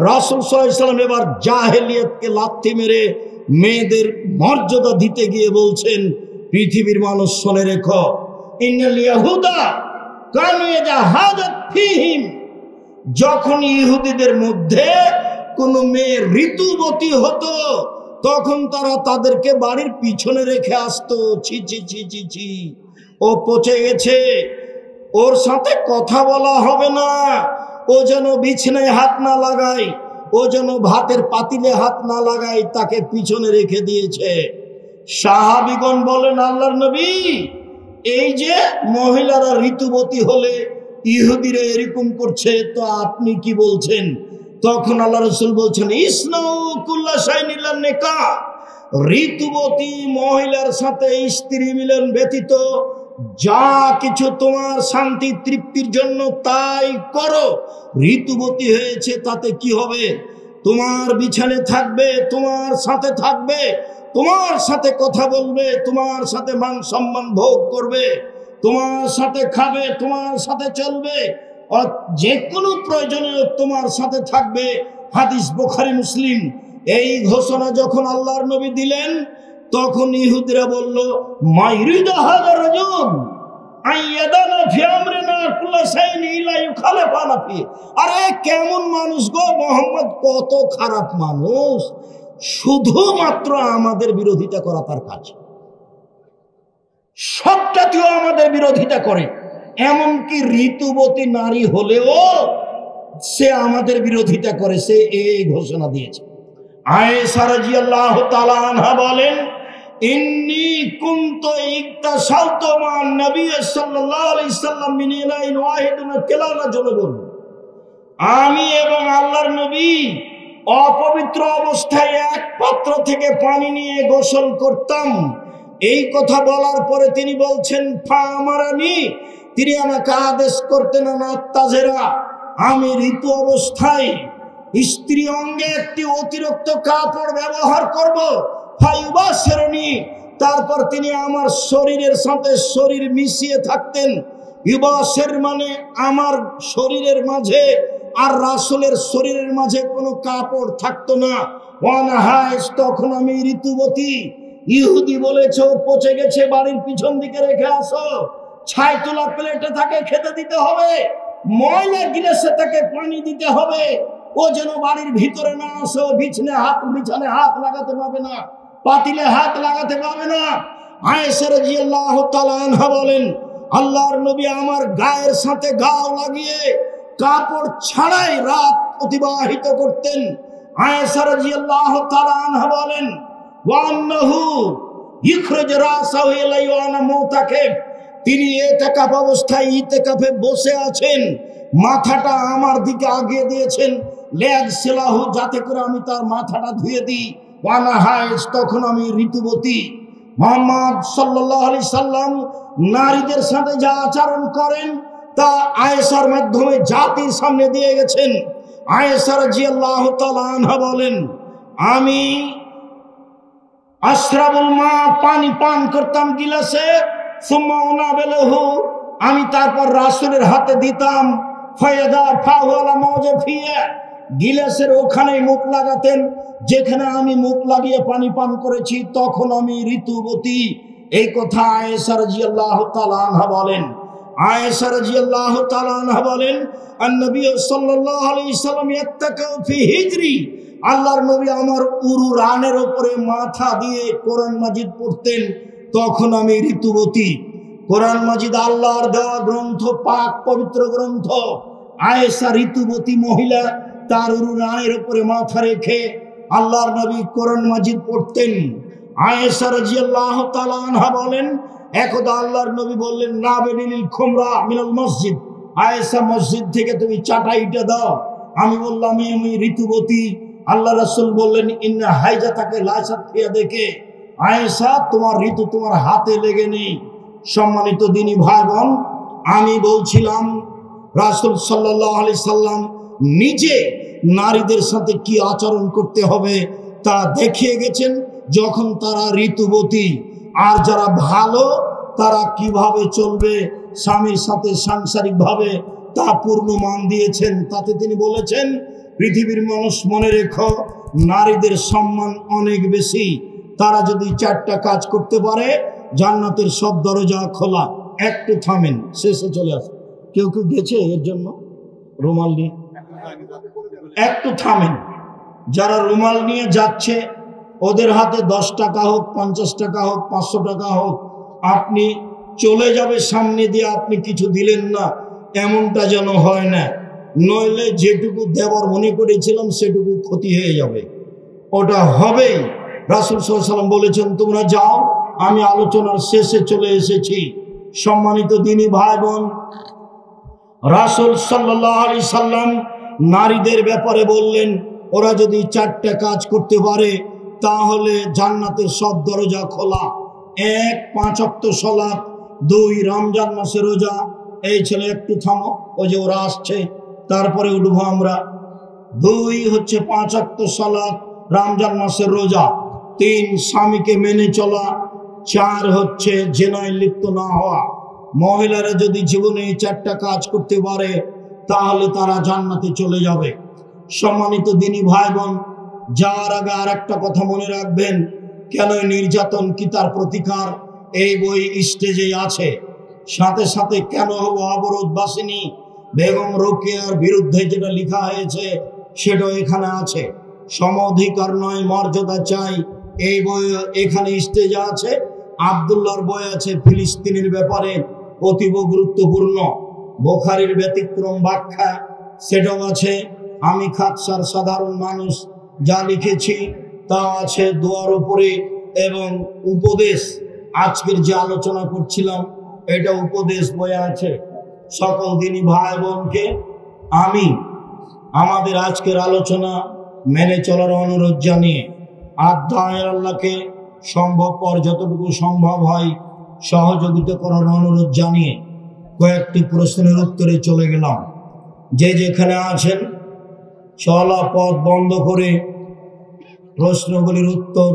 রাসূল সাল্লাল্লাহু আলাইহি ওয়াসাল্লাম এবার জাহেলিয়াতকে লাথি মেরে মেয়েদের মর্যাদা দিতে গিয়ে বলছেন, পৃথিবীর মানুষ শুনে রেখো, ইন্নাল ইয়াহুদা কানু ইয়াজাহাদাত ফীহিম, যখন ইহুদিদের মধ্যে কোন মেয়ে ঋতুবতী হতো তখন তারা তাদেরকে বাড়ির পিছনে রেখে আসতো। ছি ছি ছি ছি ছি, ও পচে গেছে, ওর সাথে কথা বলা হবে না, ও যেন বিছানায় হাত না লাগায়, ও যেন ভাতের পাতিলে হাত না লাগায়, তাকে পিছনে রেখে দিয়েছে। সাহাবীগণ বলেন, আল্লাহর নবী, এই যে মহিলারা ঋতুবতী হলে ইহুদিরা এরকম করছে, তো আপনি কি বলছেন? তখন আল্লাহ রাসূল বলছেন, ইসনাউ কুল্লা শাইইন ইল্লা নিকাহ, ঋতুবতী মহিলার সাথে স্ত্রী মিলন ব্যতীত যা কিছু তোমার শান্তি তৃপ্তির জন্য তাই করো। ঋতুবতী হয়েছে তাতে কি হবে? তোমার বিছানে থাকবে, তোমার সাথে থাকবে, তোমার সাথে কথা বলবে, তোমার সাথে মান সম্মান ভোগ করবে, তোমার সাথে খাবে, তোমার সাথে চলবে, যে কোনো প্রয়োজনে তোমার সাথে থাকবে। হাদিস বুখারী মুসলিম। এই ঘোষণা যখন আল্লাহর নবী দিলেন তখন ইহুদিরা বলল, মাইরিদা হাযা রাজুল আইয়াদানা ফি আমরিনা কুল্লা শাইইন ইলা ইউখালিফানা ফি। আরে কেমন মানুষ গো মুহাম্মদ, কত খারাপ মানুষ, শুধুমাত্র আমাদের বিরোধিতা করা তার কাজ, সবটাতেও আমাদের বিরোধিতা করে, এমনকি ঋতুবতী নারী হলেও সে আমাদের বিরোধিতা করে। সে এই ঘোষণা দিয়েছে। আয়েশা রাদিয়াল্লাহু তাআলা আনহা বলেন, ইন্নী কুনতু ইকতাসালতু মান নবী সাল্লাল্লাহু আলাইহি সাল্লাম মিন ইলাইন ওয়াহিদিন কেলানা জনবন, আমি এবং আল্লাহর নবী অপবিত্র অবস্থায় এক পাত্র থেকে পানি নিয়ে গোসল করতাম। এই কথা বলার পরে তিনি বলছেন, ফা আমারানি, তিনি আমাকে আদেশ করতেন, আত্তাজেরা, আমি ঋতু অবস্থায় স্ত্রী অঙ্গে একটি অতিরিক্ত কাপড় ব্যবহার করব, ফায়ুবাশিরনি, তারপর তিনি আমার শরীরের সাথে শরীর মিশিয়ে থাকতেন। ইউবাশির মানে আমার শরীরের মাঝে আর রাসূলের শরীরের মাঝে কোনো কাপড় থাকতো না। ওয়ানা হায়েস, তখন আমি ঋতুবতী। ইহুদি বলেছে ও পচে গেছে, বাড়ির পিছন দিকে রেখে আসো, ছাই তোলা প্লেটে তাকে খেতে দিতে হবে, ময়লা গিলাসে তাকে পানি দিতে হবে, ও যেন বাড়ির ভিতরে না আসে, বিছানে হাত লাগাতে পারবে না, পাতিলে হাত লাগাতে পারবে না। আয়েশা রাদিয়াল্লাহু তাআলা আনহা বলেন, আল্লাহর নবী আমার গায়ের সাথে গাও লাগিয়ে কাপড় ছাড়াই রাত অতিবাহিত করতেন। আয়েশা রাদিয়াল্লাহু তাআলা আনহা বলেন, ওয়ান্নাহু ইখরাজ রাসাহু ইলাইহি ওয়া আনা মুতাকিফ, তিনি ইতিকাফ অবস্থায় ইতিকাফে বসে আছেন, মাথাটা আমার দিকে আগিয়ে দিয়েছেন, লিয়াগসিলাহু, যাতে করে আমি তার মাথাটা ধুয়ে দিই। ওয়ানা হায়েজ, তখন আমি ঋতুবতী। মুহাম্মদ সাল্লাল্লাহু আলাইহি সাল্লাম নারীদের সাথে যা আচরণ করেন তা আয়েশার মাধ্যমে জাতির সামনে দিয়ে গেছেন। আয়েশা রাদিয়াল্লাহু তাআলা আনহা বলেন, আমি আশরাবুল মা, পানি পান করতাম গিলাসে, সুম্মা উনাবিলহু, আমি তারপর রাসূলের হাতে দিতাম, ফায়াদা ফাহু আলা মাওজাফিয়া, গিলাসের ওখানে মুখ লাগাতেন যেখানে আমি মুখ লাগিয়ে পানি পান করেছি, তখন আমি ঋতুবতী। এই কথা আয়েশা রাদিয়াল্লাহু তাআলা আনহা বলেন। আয়েশা রাদিয়াল্লাহু তাআলা আনহা বলেন, আন-নবী সাল্লাল্লাহু আলাইহি সাল্লাম ইয়াত্তাকাউ ফি হিজরি, আল্লাহর নবী আমার উরু রানের উপরে মাথা দিয়ে কোরআন মাজিদ পড়তেন, তখন আমি ঋতুবতী। কোরআন মাজিদ আল্লাহর দেওয়া গ্রন্থ, পাক পবিত্র গ্রন্থ। আয়েশা ঋতুবতী মহিলা, তার উরু রানের উপরে মাথা রেখে আল্লাহর নবী কোরআন মাজিদ পড়তেন। আয়েশা রাদিয়াল্লাহু তাআলা আনহা বলেন, একদা আল্লাহর নবী বললেন, নাবিলিল খুমরা মিনাল মসজিদ, আয়েশা মসজিদ থেকে তুমি চাটাইটা দাও। আমি বললাম, আমি ঋতুবতী। আল্লাহ রাসূল বললেন, ইন্না হাইজাতাকে লাইসাত ফি ইয়াদিকে, আয়েশা তোমার ঋতু তোমার হাতে লেগে নেই। সম্মানিত দিনী ভাই বোন, আমি বলছিলাম রাসূল সাল্লাল্লাহু আলাইহি সাল্লাম নিজে নারীদের সাথে কি আচরণ করতে হবে তা দেখিয়ে গেছেন যখন তারা ঋতুবতী। আর যারা ভালো তারা কিভাবে চলবে, স্বামীর সাথে সাংসারিকভাবে তা পূর্ণ মান দিয়েছেন। তাতে তিনি বলেছেন, পৃথিবীর মানুষ মনে রেখো, নারীদের সম্মান অনেক বেশি। তারা যদি 4টা কাজ করতে পারে, জান্নাতের সব দরজা খোলা। একটু থামেন, শেষে চলে আসে। কেউ কেউ গেছে এর জন্য রুমাল নিয়ে? একটু থামেন। যারা রুমাল নিয়ে যাচ্ছে, ওদের হাতে 10 টাকা হোক, 50 টাকা হোক, 500 টাকা হোক, আপনি চলে যাবে সামনে দিয়ে, আপনি কিছু দিলেন না, এমনটা যেন হয় না। নইলে যেটুকু দেওয়ার মনে করেছিলাম সেটুকু ক্ষতি হয়ে যাবে, ওটা হবেই। রাসূল সাল্লাল্লাহু আলাইহি ওয়াসাল্লাম বলেছেন, তোমরা যাও, আমি আলোচনার শেষে চলে এসেছি। সম্মানিত দিনী ভাই বোন, রাসূল সাল্লাল্লাহু আলাইহি সাল্লাম নারীদের ব্যাপারে বললেন, ওরা যদি 4টা কাজ করতে পারে তাহলে জান্নাতের সব দরজা খোলা। 1, 5 ওয়াক্ত সালাত, 2, রমজান মাসে রোজা। এই ছেলে একটু থামো, ওই যে ওরা আসছে, তারপরে উঠবো আমরা। 2 হচ্ছে 5 ওয়াক্ত সালাত, রমজান মাসের রোজা। 3, স্বামীকে মেনে চলা। 4 হচ্ছে জিনায় লিপ্ত না হওয়া। মহিলারা যদি জীবনে 4টা কাজ করতে পারে তাহলে তারা জান্নাতে চলে যাবে। সম্মানিত দিনী ভাই বোন, যাওয়ার আগে আর একটা কথা মনে রাখবেন, কেন নির্যাতন কি তার প্রতিকার, এই বই স্টেজে আছে। সাথে সাথে কেন অবরোধ বাসিনী বেগম রোকেয়ার বিরুদ্ধে যেটা লেখা হয়েছে সেটাও এখানে আছে। সম অধিকার নয়, মর্যাদা চাই, এই বই এখানে স্টেজে আছে। আব্দুল্লাহর বই আছে ফিলিস্তিনের ব্যাপারে, অতীব গুরুত্বপূর্ণ। বুখারীর ব্যতিক্রম ব্যাখ্যা, সেটাও আছে। আমি খাকসার সাধারণ মানুষ যা লিখেছি তা আছে দোয়ার উপরে। এবং উপদেশ, আজকের যে আলোচনা করছিলাম এটা উপদেশ বইয়ে আছে। সকল দিনী ভাই বোনকে আমি আমাদের আজকের আলোচনা মেনে চলার অনুরোধ জানিয়ে, আল্লাহর আল্লাহকে সম্ভবপর যতটুকু সম্ভব হয় সহযোগিতা করার অনুরোধ জানিয়ে কয়েকটি প্রশ্নের উত্তরে চলে গেলাম। যে যেখানে আছেন চলা পথ বন্ধ করে প্রশ্নগুলির উত্তর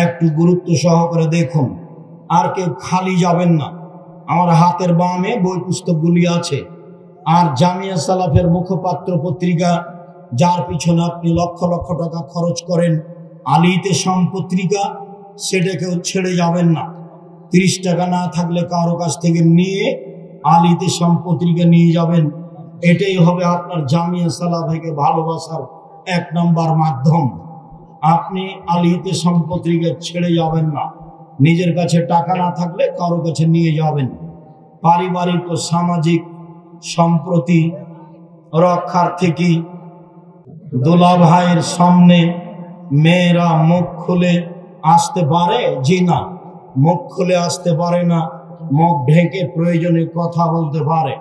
একটু গুরুত্ব সহকারে দেখুন। আর কেউ খালি যাবেন না। আমার হাতের বামে বই পুস্তকগুলি আছে। আর জামিয়া সালাফের মুখপাত্র পত্রিকা, যার পিছনে আপনি লক্ষ লক্ষ টাকা খরচ করেন, আলিতে পত্রিকা, সেটাকেও ছেড়ে যাবেন না। 30 টাকা না থাকলে কারো কাছ থেকে নিয়ে আলিতে পত্রিকা নিয়ে যাবেন। এটাই হবে আপনার জামিয়া সালাফকে ভালোবাসার 1 নম্বর মাধ্যম। আপনি আলিতে পত্রিকা ছেড়ে যাবেন না। নিজের কাছে টাকা না থাকলে কারো কাছে নিয়ে যাবেন। পারিবারিক ও সামাজিক সম্প্রতি রক্ষার থেকে দোলা ভাইয়ের সামনে মেয়েরা মুখ খুলে আসতে পারে? জি না, মুখ খুলে আসতে পারে না, মুখ ঢেকে প্রয়োজনে কথা বলতে পারে।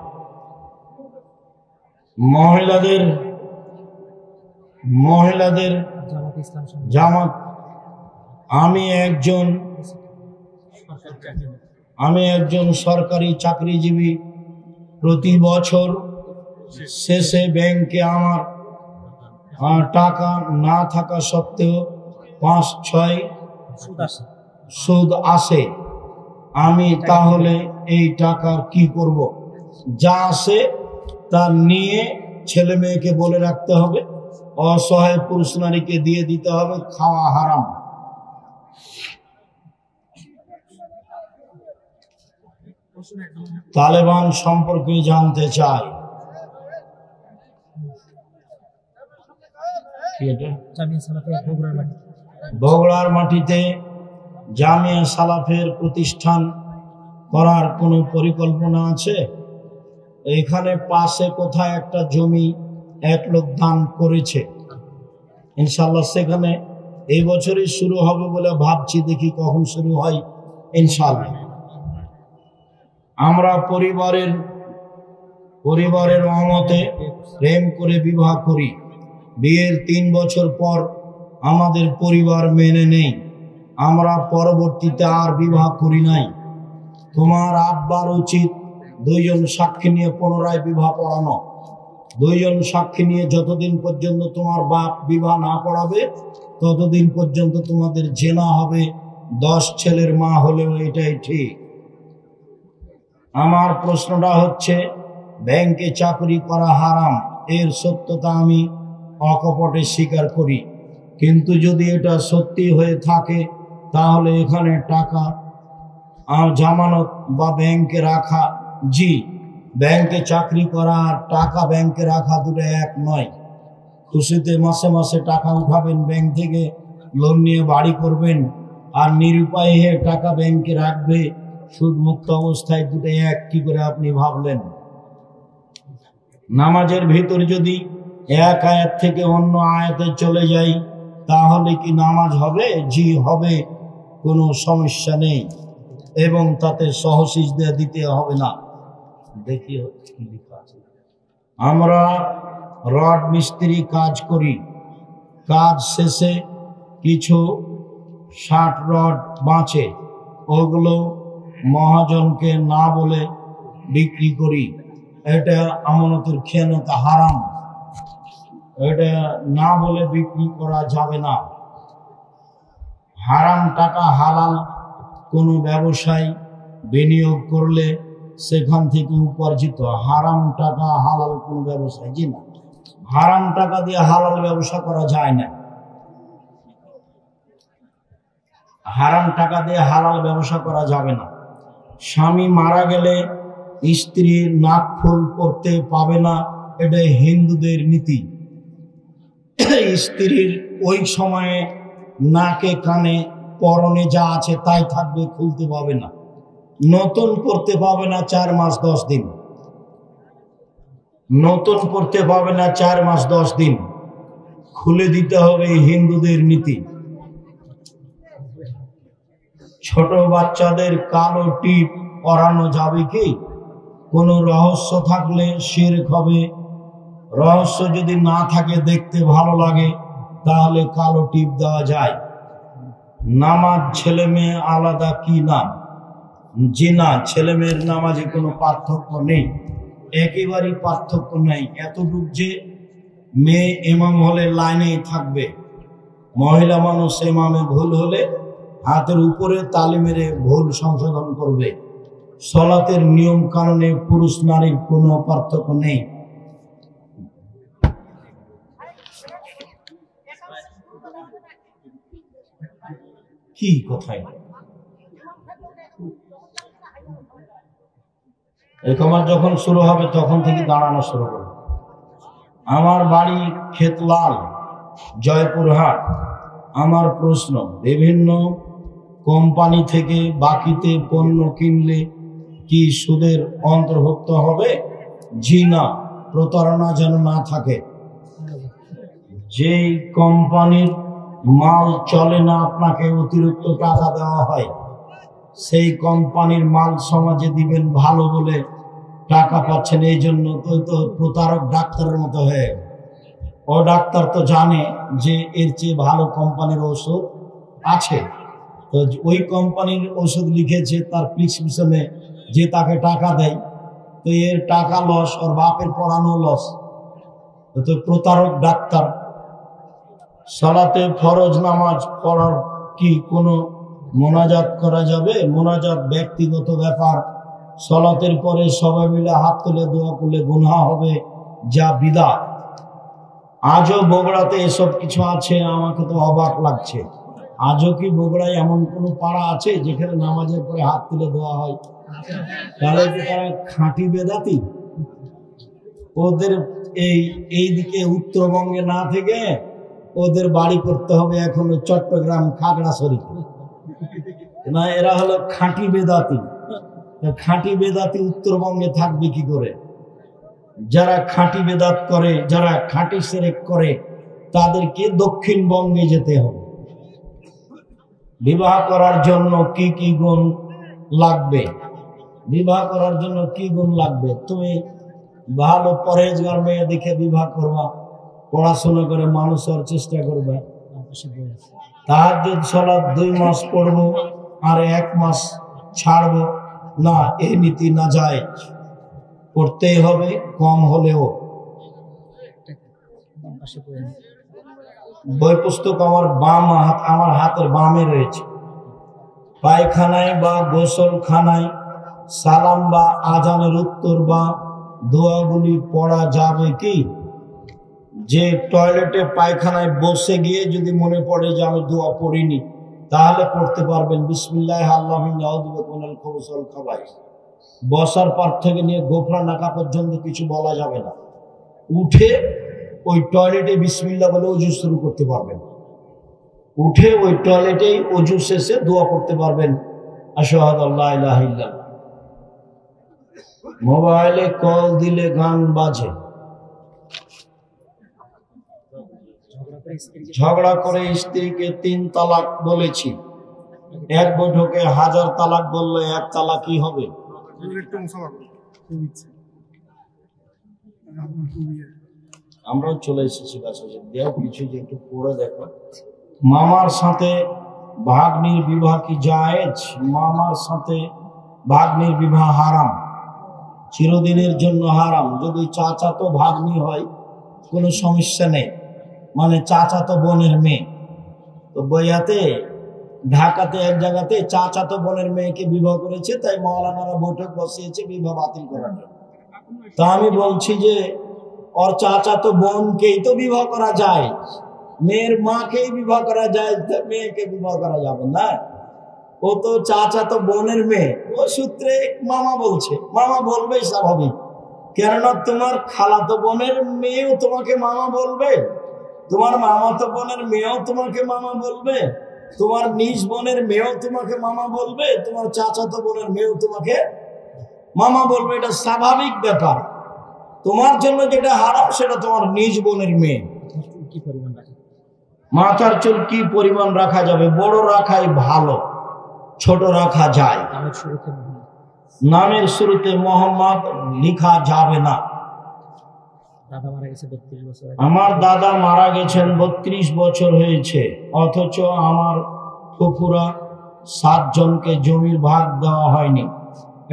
মহিলাদের জামাত, আমি একজন সরকারি চাকরিজীবী। প্রতি বছর শেষে ব্যাংকে আমার টাকা না থাকা সত্ত্বেও 5-6 সুদ আসে। আমি তাহলে এই টাকার কি করব? যা আসে তা নিয়ে ছেলে মেয়েকে বলে রাখতে হবে, অসহায় পুরুষ নারীকে দিয়ে দিতে হবে, খাওয়া হারাম। তালেবান সম্পর্কে জানতে চাই। বগুড়ার মাটিতে জামিয়া সালাফের প্রতিষ্ঠান করার কোনো পরিকল্পনা আছে? এখানে পাশে কোথায় একটা জমি এক লোক দান করেছে, ইনশাল্লাহ সেখানে এই বছরই শুরু হবে বলে ভাবছি, দেখি কখন শুরু হয় ইনশাল্লাহ। আমরা পরিবারের অমতে প্রেম করে বিবাহ করি। বিয়ের 3 বছর পর আমাদের পরিবার মেনে নেই। আমরা পরবর্তীতে আর বিবাহ করি নাই। তোমার আব্বার উচিত 2 জন সাক্ষী নিয়ে পুনরায় বিবাহ পড়ানো। 2 জন সাক্ষী নিয়ে যতদিন পর্যন্ত তোমার বাপ বিবাহ না পড়াবে ততদিন পর্যন্ত তোমাদের জেনা হবে। 10 ছেলের মা হলেও এটাই ঠিক। আমার প্রশ্নটা হচ্ছে, ব্যাংকে চাকরি করা হারাম, এর সত্যতা আমি অকপটে স্বীকার করি। কিন্তু যদি এটা সত্যি হয়ে থাকে তাহলে এখানে টাকা জামানত বা ব্যাংকে রাখা, জি, ব্যাংকে চাকরি করা আর টাকা ব্যাংকে রাখা দুটো এক নয়। খুশিতে মাসে মাসে টাকা উঠাবেন ব্যাংক থেকে, লোন নিয়ে বাড়ি করবেন, আর নিরুপায় হয়ে টাকা ব্যাংকে রাখবে সুদ মুক্ত অবস্থায়, দুটো এক কি করে আপনি ভাবলেন? নামাজের ভিতর যদি এক আয়াত থেকে অন্য আয়াতে চলে যাই তাহলে কি নামাজ হবে? জি হবে, কোনো সমস্যা নেই, এবং তাতে সহসিজদা দিতে হবে না। দেখি কি লেখা আছে। আমরা রড মিস্ত্রি কাজ করি, কাজ শেষে কিছু 60 রড বাঁচে, ওগুলো মহাজনকে না বলে বিক্রি করি। এটা আমানতের খেয়ানত, হারাম। এটা না বলে বিক্রি করা যাবে না। হারাম টাকা হালাল কোনো ব্যবসায় বিনিয়োগ করলে সেখান থেকে উপার্জিত। হারাম টাকা হালাল কোনো ব্যবসায়, জি না, হারাম টাকা দিয়ে হালাল ব্যবসা করা যায় না। হারাম টাকা দিয়ে হালাল ব্যবসা করা যাবে না। স্বামী মারা গেলে স্ত্রী নাকফুল পরতে পাবে না, এটা হিন্দুদের নীতি। স্ত্রীর ওই সময়ে নাকে কানে পরনে যা আছে তাই থাকবে, খুলতে পাবে না। নতুন পড়তে পাবে না 4 মাস 10 দিন, নতুন পড়তে পাবে না 4 মাস 10 দিন, খুলে দিতে হবে, হিন্দুদের নীতি। ছোট বাচ্চাদের কালো টিপ পরানো যাবে কি? কোনো রহস্য থাকলে শিরক হবে। রহস্য যদি না থাকে, দেখতে ভালো লাগে, তাহলে কালো টিপ দেওয়া যায়। নামাজ ছেলে মেয়ে আলাদা কি না? জি না, ছেলে মেয়ের নামাজে কোনো পার্থক্য নেই, একেবারেই পার্থক্য নেই। এতটুকু যে মেয়ে ইমাম হলে লাইনেই থাকবে, মহিলা মানুষ ইমামে ভুল হলে হাতের উপরে তালি মেরে ভুল সংশোধন করবে। সলাতের নিয়ম কানুনে পুরুষ নারীর কোনো পার্থক্য নেই। কি কথাই এরকম যখন শুরু হবে তখন থেকে দাঁড়ানো শুরু করবে। আমার বাড়ি খেতলাল, জয়পুরহাট। আমার প্রশ্ন, বিভিন্ন কোম্পানি থেকে বাকিতে পণ্য কিনলে কি সুদের অন্তর্ভুক্ত হবে? জি না, প্রতারণা যেন না থাকে। যেই কোম্পানির মাল চলে না, আপনাকে অতিরিক্ত টাকা দেওয়া হয়, সেই কোম্পানির মাল সমাজে দিবেন ভালো বলে টাকা পাচ্ছেন, এই জন্য তো প্রতারক ডাক্তারের মতো হয়ে। ও ডাক্তার তো জানে যে এর চেয়ে ভালো কোম্পানির ওষুধ আছে, তো ওই কোম্পানির ওষুধ লিখেছে, তার প্রেসক্রিপশনে যে তাকে টাকা দেয়, তো এর টাকা লস, ওর বাপের পড়ানো লস, তো প্রতারক ডাক্তার। সালাতে ফরজ নামাজ পড়ার কি কোনো মোনাজাত করা যাবে? মোনাজাত ব্যক্তিগত ব্যাপার। সালাতের পরে সবাই মিলে হাত তুলে দোয়া করলে গুনাহ হবে, যা বিদআত। আজও বগুড়াতে এসব কিছু আছে, আমাকে তো অবাক লাগছে। আজও কি বগুড়ায় এমন কোনো পাড়া আছে যেখানে নামাজের পরে হাত তুলে দেওয়া হয়? তাহলে কি তারা খাঁটি বেদাতি? ওদের এই দিকে উত্তরবঙ্গে না থেকে ওদের বাড়ি করতে হবে এখনো চট্টগ্রাম, খাগড়াছড়ি না, এরা হলো খাঁটি বেদাতি। খাঁটি বেদাতি উত্তরবঙ্গে থাকবে কি করে? যারা খাঁটি বেদাত করে, যারা খাঁটি শিরক করে, তাদেরকে দক্ষিণবঙ্গে যেতে হবে। বিবাহ করার জন্য কি কি গুণ লাগবে? বিবাহ করার জন্য কি গুণ লাগবে? তুমি ভালো পরহেজগার মেয়ে দেখে বিবাহ করবা, পড়াশোনা করে মানুষ হওয়ার চেষ্টা করবে। তাহাজ্জুদ সালাত 2 মাস পড়বো আর 1 মাস ছাড়বো না, এই নীতি না যায়, পড়তেই হবে কম হলেও। বই পুস্তক আমার বাম হাত, আমার হাতের বামে রয়েছে। পায়খানায় বা গোসলখানায় সালাম বা আজানের উত্তর বা দোয়াগুলি পড়া যাবে কি? যে টয়লেটে পায়খানায় বসে গিয়ে যদি মনে পড়ে যে আমি দোয়া পড়িনি, তাহলে পড়তে পারবেন বিসমিল্লাহ আল্লাহুম্মা আউযু বিকা মিনাল খুবুসি ওয়াল খাবাইস। বসার পর থেকে নিয়ে গোফরা নাকা পর্যন্ত কিছু বলা যাবে না। উঠে ওই টয়লেটে বিসমিল্লাহ বলে ওযু শুরু করতে পারবেন। উঠে ওই টয়লেটেই ওযু শেষে দোয়া করতে পারবেন, আশহাদু আল্লা ইলাহা ইল্লাল্লাহ। মোবাইলে কল দিলে গান বাজে, ঝগড়া করে স্ত্রীকে 3 তালাক বলেছি, এক বৈঠকে 1000 তালাক বললে 1 তালাকই হবে। আমরাও চলে এসেছি কাছে, দেও কিছু যে একটু পড়ে দেখো। মামার সাথে ভাগ্নির বিবাহ কি জায়েজ? মামার সাথে ভাগ্নির বিবাহ হারাম, চিরদিনের জন্য হারাম। যদি চাচাতো ভাগ্নি হয় কোনো সমস্যা নেই, মানে চাচাতো বোনের মেয়ে। তো বইয়াতে ঢাকাতে এক জায়গাতে চাচাতো বোনের মেয়েকে বিবাহ করেছে, তাই মাওলানারা বৈঠক বসিয়েছে বিবাহ বাতিল করার জন্য। তা আমি বলছি যে ওর চাচাতো বোনকেই তো বিবাহ করা যায়, মেয়ের মাকেই বিবাহ করা যায়, মেয়েকে বিবাহ করা যাবে না। ও তো চাচাতো বোনের মেয়ে, ও সূত্রে মামা বলছে, মামা বলবেই স্বাভাবিক। কেননা তোমার খালাতো বোনের মেয়েও তোমাকে মামা বলবে, তোমার মামাতো বোনের মেয়েও তোমাকে মামা বলবে, তোমার নিজ বোনের মেয়েও তোমাকে মামা বলবে, তোমার চাচাতো বোনের মেয়েও তোমাকে মামা বলবে। এটা স্বাভাবিক ব্যাপার। তোমার জন্য যেটা হারাম সেটা তোমার নিজ বোনের মেয়ে। মাথার চুল কি পরিমাণ রাখা যাবে? বড় রাখাই ভালো, ছোট রাখা যায়। নামের শুরুতে মোহাম্মদ লেখা যাবে না। আমার দাদা মারা গেছেন 32 বছর হয়েছে, অথচ আমার ফুফুরা 7 জনকে জমির ভাগ দেওয়া হয়নি।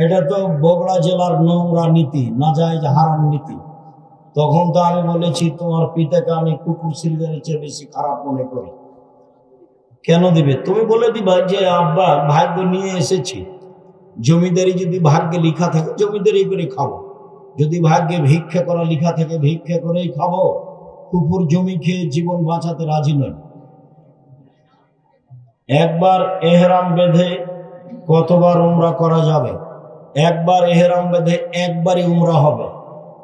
এটা তো বগুড়া জেলার নোংরা নীতি, নাজায়েজ হারাম নীতি। তখন তো আমি বলেছি তোমার পিতাকে আমি কুকুর সিলগারের চেয়ে বেশি খারাপ মনে করি। কেন দিবে? তুমি বলে দিবা যে আব্বা ভাগ্য নিয়ে এসেছি, জমিদারি যদি ভাগ্যে লেখা থাকে জমিদারি করে খাবো, যদি ভাগ্যে ভিক্ষা করা লেখা থাকে ভিক্ষা করেই খাবো। কুকুর জমি খেয়ে জীবন বাঁচাতে রাজি নয়। একবার এহরাম বেঁধে কতবার উমরা করা যাবে? একবার এহরাম বেঁধে একবারই উমরা হবে।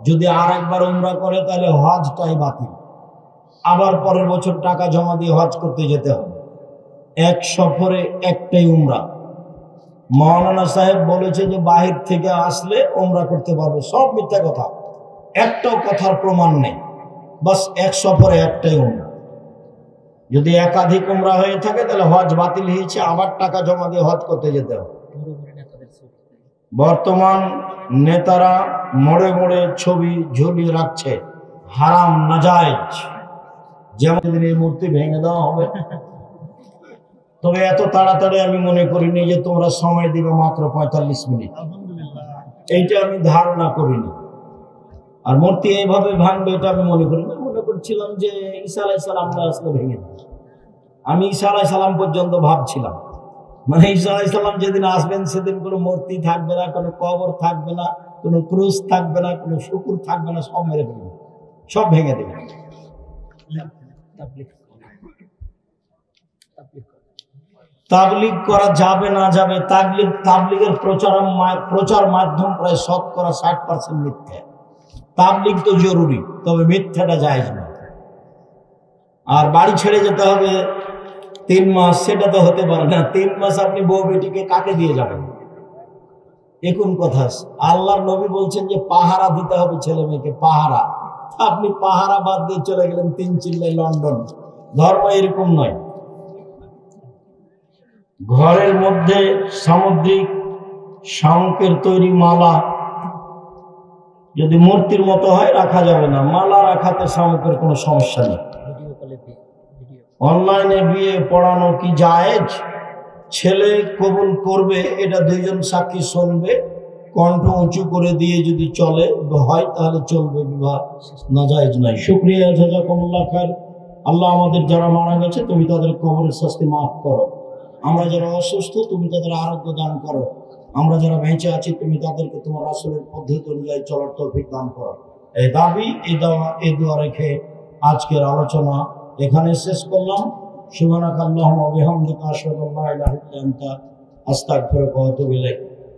যদি আর একবার উমরা করে তাহলে হজটাই বাতিল, আবার পরের বছর টাকা জমা দিয়ে হজ করতে যেতে হবে। এক সফরে একটাই উমরা। মাওলানা সাহেব বলেছে যে বাহির থেকে আসলে উমরা করতে পারবে, সব মিথ্যা কথা, একটাও কথার প্রমাণ নেই। বাস এক সফরে একটাই উমরা। যদি একাধিক উমরা হয়ে থাকে তাহলে হজ বাতিল হয়েছে, আবার টাকা জমা দিয়ে হজ করতে যেতে হবে। বর্তমান নেতারা মোড়ে মোড়ে ছবি ঝুলিয়ে রাখছে, হারাম নাজায়েজ। যেমন এই মূর্তি ভেঙে দেওয়া হবে, তবে এত তাড়াতাড়ি আমি মনে করিনি যে তোমরা সময় দিবে মাত্র 45 মিনিট, এইটা আমি ধারণা করিনি। আর মূর্তি এইভাবে ভাঙবে এটা আমি মনে করিনি। মনে করছিলাম যে ঈসা আলাইহিস সালাম আসলে ভেঙে দেবে। আমি ঈসা আলাইহিস সালাম পর্যন্ত ভাবছিলাম, মানে ঈসা আলাইহিস সালাম যেদিন আসবেন সেদিন কোনো মূর্তি থাকবে না, কোনো কবর থাকবে না, কোনো ক্রুশ থাকবে না, কোনো শুকুর থাকবে না, সব মেরে ফেলবে, সব ভেঙে দেবে। তাবলীগ করা যাবে না যাবে? তাবলীগের প্রচার মাধ্যম প্রায় 60% মিথ্যা। তাবলীগ তো জরুরি, তবে মিথ্যাটা জায়েজ না। আর বাড়ি ছেড়ে যেতে হবে 3 মাস, সেটা তো হতে পারে না। 3 মাস আপনি বউ বেটিকে কাকে দিয়ে যাবেন? এ কোন কথা? আল্লাহর নবী বলছেন যে পাহারা দিতে হবে ছেলে মেয়েকে, পাহারা। আপনি পাহারা বাদ দিয়ে চলে গেলেন 3 চিল্লায় লন্ডন। ধর্ম এরকম নয়। ঘরের মধ্যে সামুদ্রিক শামুকের তৈরি মালা যদি মূর্তির মতো হয় রাখা যাবে না, মালা রাখাতে শামুকের কোনো সমস্যা নেই। অনলাইনে বিয়ে পড়ানো কি জায়েজ? ছেলে কবুল করবে, এটা 2 জন সাক্ষী শুনবে, কণ্ঠ উঁচু করে দিয়ে যদি চলে হয় তাহলে চলবে, বিবাহ নাজায়েজ নাই। শুকরিয়া, জাযাকুমুল্লাহ খায়র। আল্লাহ আমাদের যারা মারা গেছে তুমি তাদের কবরের শাস্তি মাফ করো, আমরা যারা অসুস্থ তুমি তাদের আরোগ্য দান করো। আমরা যারা বেঁচে আছি তুমি তাদেরকে তোমার রাসূলের পদ্ধতি অনুযায়ী চলার তৌফিক দান করো। এই দাবি, এই দোয়া রেখে আজকের আলোচনা এখানে শেষ করলাম। সুবহানাকাল্লাহুম্মা ওয়া বিহামদিকা আশহাদু আল্লা ইলাহা ইল্লা আনতা আস্তাগফিরুকা ওয়া আতুবু ইলাইক।